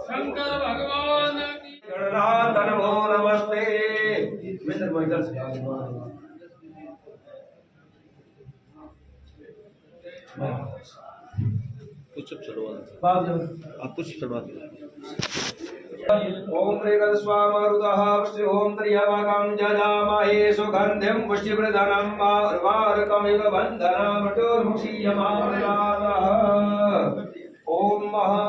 शंकर भगवान की गणनाथ नमो नमस्ते। कुछ चलवा आप कुछ चलवा ओम प्रेगल स्वामरुदः पुष्टि ओम त्र्यंबकं जजामहे सुगंधिं पुष्टिप्रदानं वारवारकमिव बन्धनं मृत्युर्मुक्षीयमामृताः। ओम महा